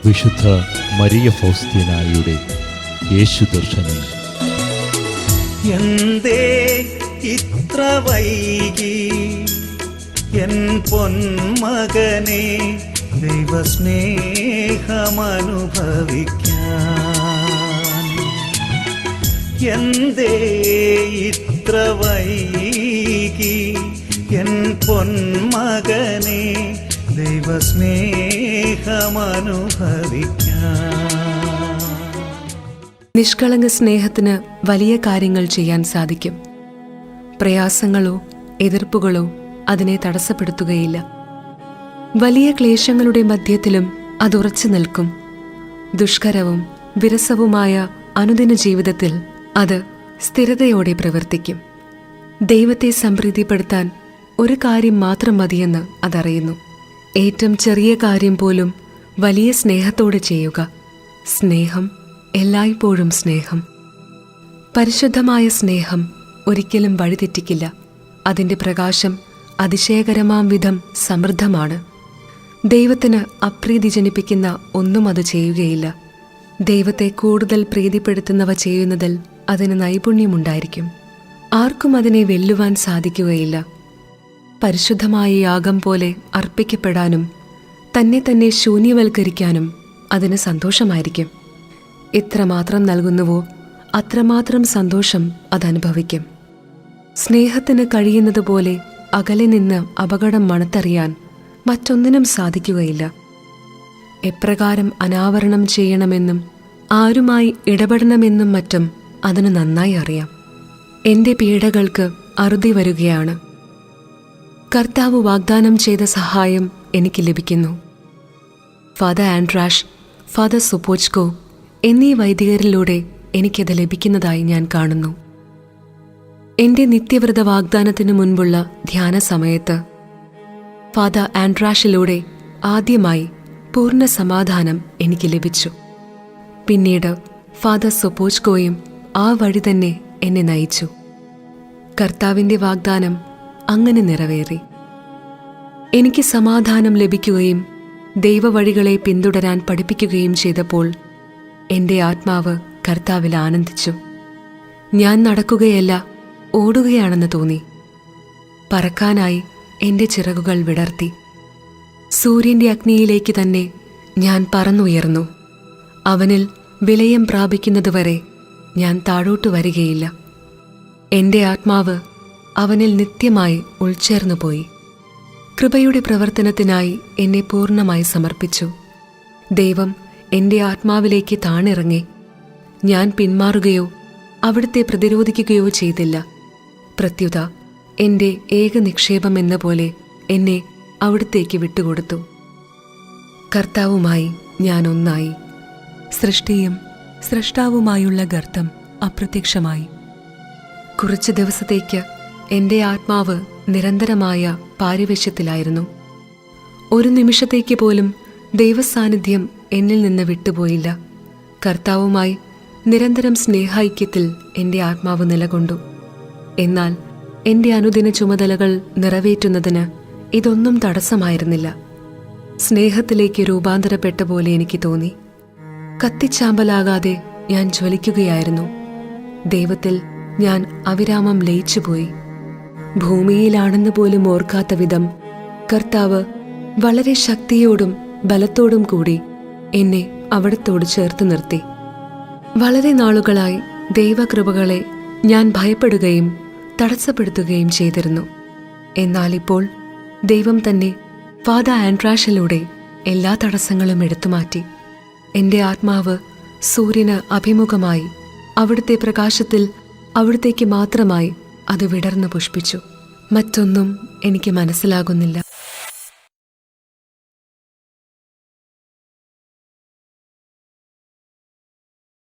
വിശുദ്ധ മരിയ ഫൗസ്തീനായുടെ യേശുദർശനം. എന്തേ ഇത്ര വൈകി എൻ പൊന്മകനെ ദൈവസ്നേഹമനുഭവിക്കാൻ? എന്തേ ഇത്ര വൈകി എൻ പൊന്മകനെ ദൈവസ്നേഹമനുഭവിക്കാൻ? നിഷ്കളങ്ക സ്നേഹത്തിന് വലിയ കാര്യങ്ങൾ ചെയ്യാൻ സാധിക്കും. പ്രയാസങ്ങളോ എതിർപ്പുകളോ അതിനെ തടസ്സപ്പെടുത്തുകയില്ല. വലിയ ക്ലേശങ്ങളുടെ മധ്യത്തിലും അതുറച്ചു നിൽക്കും. ദുഷ്കരവും വിരസവുമായ അനുദിന ജീവിതത്തിൽ അത് സ്ഥിരതയോടെ പ്രവർത്തിക്കും. ദൈവത്തെ സംപ്രീതിപ്പെടുത്താൻ ഒരു കാര്യം മാത്രം മതിയെന്ന് അതറിയുന്നു. ഏറ്റവും ചെറിയ കാര്യം പോലും വലിയ സ്നേഹത്തോടെ ചെയ്യുക. സ്നേഹം എല്ലായ്പ്പോഴും സ്നേഹം. പരിശുദ്ധമായ സ്നേഹം ഒരിക്കലും വഴിതെറ്റിക്കില്ല. അതിൻ്റെ പ്രകാശം അതിശയകരമാം വിധം സമൃദ്ധമാണ്. ദൈവത്തിന് അപ്രീതി ജനിപ്പിക്കുന്ന ഒന്നും അത് ചെയ്യുകയില്ല. ദൈവത്തെ കൂടുതൽ പ്രീതിപ്പെടുത്തുന്നവ ചെയ്യുന്നതിൽ അതിന് നൈപുണ്യമുണ്ടായിരിക്കും. ആർക്കും അതിനെ വെല്ലുവാൻ സാധിക്കുകയില്ല. പരിശുദ്ധമായ യാഗം പോലെ അർപ്പിക്കപ്പെടാനും തന്നെ തന്നെ ശൂന്യവൽക്കരിക്കാനും അതിന് സന്തോഷമായിരിക്കും. എത്രമാത്രം നൽകുന്നുവോ അത്രമാത്രം സന്തോഷം അതനുഭവിക്കും. സ്നേഹത്തിന് കഴിയുന്നത് പോലെ അകലെ നിന്ന് അപകടം മണത്തറിയാൻ മറ്റൊന്നിനും സാധിക്കുകയില്ല. എപ്രകാരം അനാവരണം ചെയ്യണമെന്നും ആരുമായി ഇടപെടണമെന്നും മറ്റും അതിന് നന്നായി അറിയാം. എൻ്റെ പീഡകൾക്ക് അറുതി വരികയാണ്. കർത്താവ് വാഗ്ദാനം ചെയ്ത സഹായം എനിക്ക് ലഭിക്കുന്നു. ഫാദർ ആൻഡ്രാഷ്, ഫാദർ സുപോച്കോ എന്നീ വൈദികരിലൂടെ എനിക്കത് ലഭിക്കുന്നതായി ഞാൻ കാണുന്നു. എൻ്റെ നിത്യവ്രത വാഗ്ദാനത്തിനു മുൻപുള്ള ധ്യാന സമയത്ത് ഫാദർ ആൻഡ്രാഷിലൂടെ ആദ്യമായി പൂർണ്ണ സമാധാനം എനിക്ക് ലഭിച്ചു. പിന്നീട് ഫാദർ സുപോച്കോയും ആ വഴി തന്നെ എന്നെ നയിച്ചു. കർത്താവിൻ്റെ വാഗ്ദാനം അങ്ങനെ നിറവേറി. എനിക്ക് സമാധാനം ലഭിക്കുകയും ദൈവവഴികളെ പിന്തുടരാൻ പഠിപ്പിക്കുകയും ചെയ്തപ്പോൾ എൻ്റെ ആത്മാവ് കർത്താവിൽ ആനന്ദിച്ചു. ഞാൻ നടക്കുകയല്ല, ഓടുകയാണെന്ന് തോന്നി. പറക്കാനായി എൻ്റെ ചിറകുകൾ വിടർത്തി. സൂര്യൻ്റെ അഗ്നിയിലേക്ക് തന്നെ ഞാൻ പറന്നുയർന്നു. അവനിൽ വിലയം പ്രാപിക്കുന്നതുവരെ ഞാൻ താഴോട്ടു വരികയില്ല. എൻ്റെ ആത്മാവ് അവനിൽ നിത്യമായി ഉൾച്ചേർന്നുപോയി. കൃപയുടെ പ്രവർത്തനത്തിനായി എന്നെ പൂർണ്ണമായി സമർപ്പിച്ചു. ദൈവം എൻ്റെ ആത്മാവിലേക്ക് താണിറങ്ങി. ഞാൻ പിന്മാറുകയോ അവിടുത്തെ പ്രതിരോധിക്കുകയോ ചെയ്തില്ല. പ്രത്യുത എൻ്റെ ഏക നിക്ഷേപം എന്ന പോലെ എന്നെ അവിടുത്തേക്ക് വിട്ടുകൊടുത്തു. കർത്താവുമായി ഞാൻ ഒന്നായി. സൃഷ്ടിയും സൃഷ്ടാവുമായുള്ള ഗർത്തം അപ്രത്യക്ഷമായി. കുറച്ച് ദിവസത്തേക്ക് എൻ്റെ ആത്മാവ് നിരന്തരമായ പാരിവശ്യത്തിലായിരുന്നു. ഒരു നിമിഷത്തേക്ക് പോലും ദൈവസാന്നിധ്യം എന്നിൽ നിന്ന് വിട്ടുപോയില്ല. കർത്താവുമായി നിരന്തരം സ്നേഹൈക്യത്തിൽ എൻ്റെ ആത്മാവ് നിലകൊണ്ടു. എന്നാൽ എൻ്റെ അനുദിന ചുമതലകൾ നിറവേറ്റുന്നതിന് ഇതൊന്നും തടസ്സമായിരുന്നില്ല. സ്നേഹത്തിലേക്ക് രൂപാന്തരപ്പെട്ട പോലെ എനിക്ക് തോന്നി. കത്തിച്ചാമ്പലാകാതെ ഞാൻ ജ്വലിക്കുകയായിരുന്നു. ദൈവത്തിൽ ഞാൻ അവിരാമം ലയിച്ചുപോയി. ഭൂമിയിലാണെന്ന് പോലും ഓർക്കാത്ത വിധം കർത്താവ് വളരെ ശക്തിയോടും ബലത്തോടും കൂടി എന്നെ അവിടത്തോട് ചേർത്ത് നിർത്തി. വളരെ നാളുകളായി ദൈവകൃപകളെ ഞാൻ ഭയപ്പെടുകയും തടസ്സപ്പെടുത്തുകയും ചെയ്തിരുന്നു. എന്നാൽ ഇപ്പോൾ ദൈവം തന്നെ ഫാദർ ആൻഡ്രാഷിലൂടെ എല്ലാ തടസ്സങ്ങളും എടുത്തുമാറ്റി. എൻ്റെ ആത്മാവ് സൂര്യന് അഭിമുഖമായി അവിടുത്തെ പ്രകാശത്തിൽ അവിടുത്തേക്ക് മാത്രമായി അത് വിടർന്നു പുഷ്പിച്ചു. മറ്റൊന്നും എനിക്ക് മനസ്സിലാകുന്നില്ല.